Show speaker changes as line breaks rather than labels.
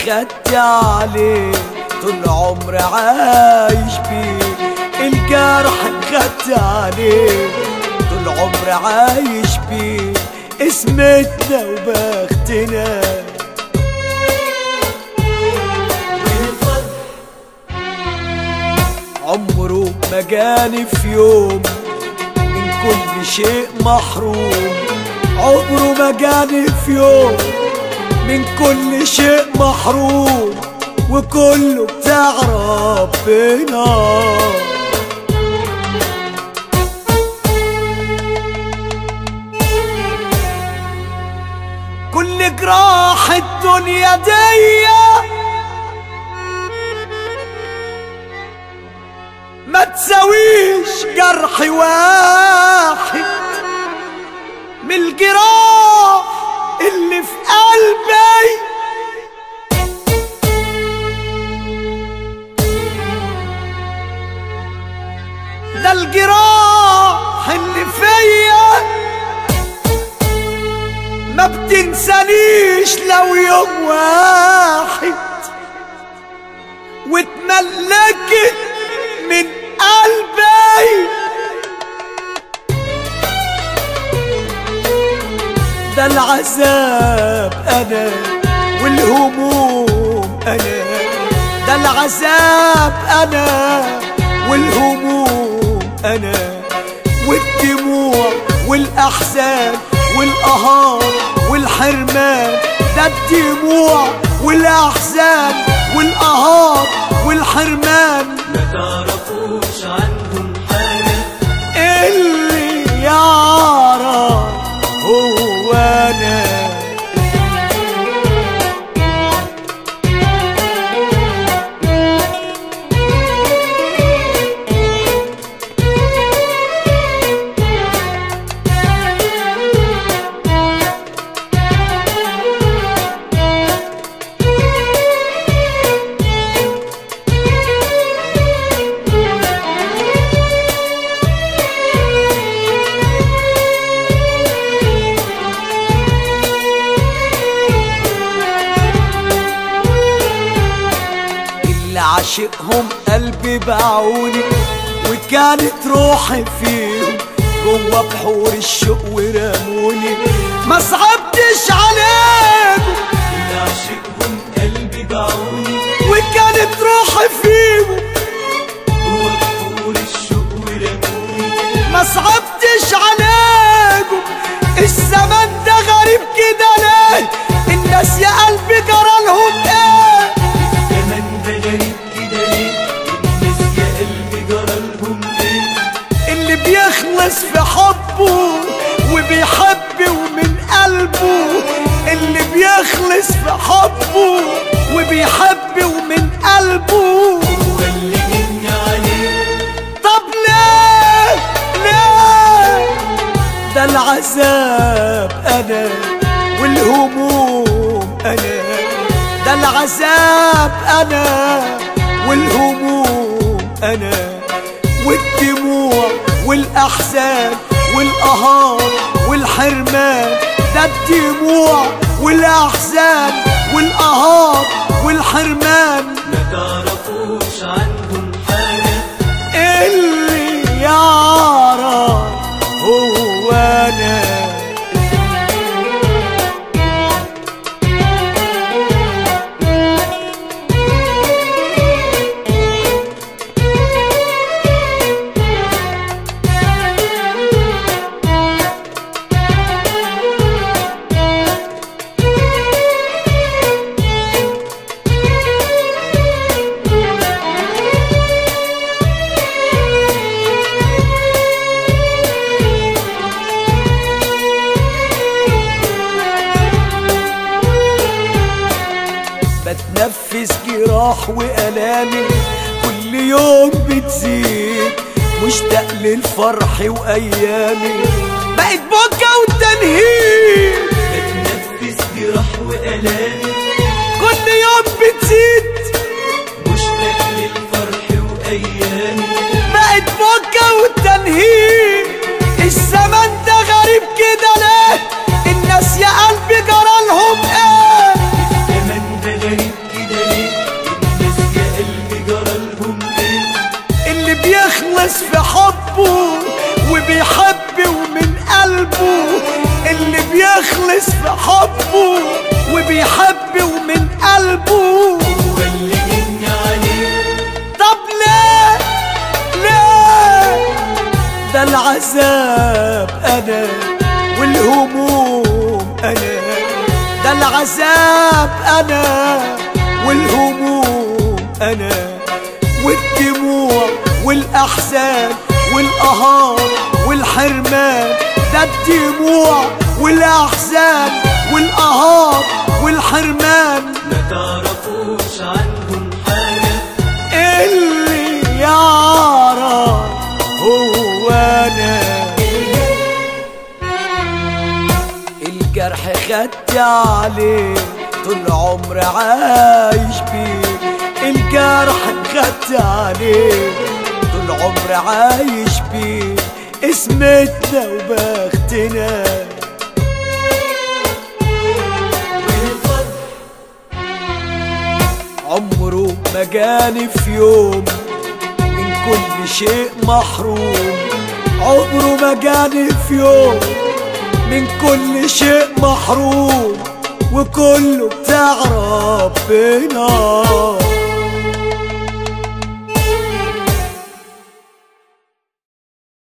خدت عليه طول عمري عايش بيه. الجرح خدت عليه طول عمري عايش بيه. اسمتنا وبختنا عمره ما جاني في يوم من كل شيء محروم. عمره ما جاني في يوم من كل شيء محروم، وكله بتاع ربنا. كل جراح الدنيا دي ما تساويش جرح واحد من الجراح اللي في قلبي. ده الجراح اللي فيا ما بتنسانيش لو يوم واحد، واتملكت من قلبي. ده العذاب انا والهموم انا. ده العذاب انا والهموم انا، والدموع والاحزان والقهار والحرمان. ده الدموع والاحزان والقهار والحرمان
ما تعرفوش عنهم حاجة.
اللي يعرف هو انا. عاشقهم قلبي باعوني، وكانت روحي فيهم جوا بحور الشوق ورموني. ما صعبتش عليهم.
اللي عاشقهم قلبي باعوني،
وكانت روحي فيهم
جوا بحور الشوق ورموني.
ما صعبتش عليهم. الزمن ده غريب كده ليه؟ الناس يا قلبي جرالهم ايه؟
الزمن ده غريب كده ليه؟ الناس يا قلبي جرالهم ايه؟
اللي بيخلص في حبه وبيحب ومن قلبه. اللي بيخلص في حبه وبيحب ومن قلبه
هو اللي جني عليه.
طب ليه ليه؟ ده العذاب انا والهموم انا. ده العذاب انا والهموم انا، والدموع والاحزان والقهار والحرمان. ده الدموع والاحزان والقهار والحرمان
ما تعرفوش عنهم حاجة.
اللي يعرف هو انا. بتنفس جراح وألامي كل يوم بتزيد. مشتاق للفرح وأيامي بقت بكا وتنهيد.
بتنفس جراح وألامي
كل يوم بتزيد.
مشتاق للفرح وأيامي
بقت بكا وتنهيد. الزمن ده غريب كده ليه؟ الناس يا قلبي جرالهم ايه؟
الزمن ده غريب كده
بيخلص في حبه وبيحب ومن قلبه، اللي بيخلص في حبه وبيحب ومن قلبه
هو اللي جن عليه.
طب ليه ليه ده العذاب انا والهموم انا، ده العذاب انا والهموم انا، والدموع والاحزان والقهار والحرمان، ده الدموع والاحزان والقهار والحرمان.
ما تعرفوش عنهم حاجة،
اللي يعرف هو انا. الجرح خدت عليه طول عمري عايش بيه، الجرح خدت عليه طول عمري عايش بيه، اسمتنا وبختنا. عمره ما جاني في يوم من كل شيء محروم، عمره ما جاني في يوم من كل شيء محروم، وكله بتاع ربنا.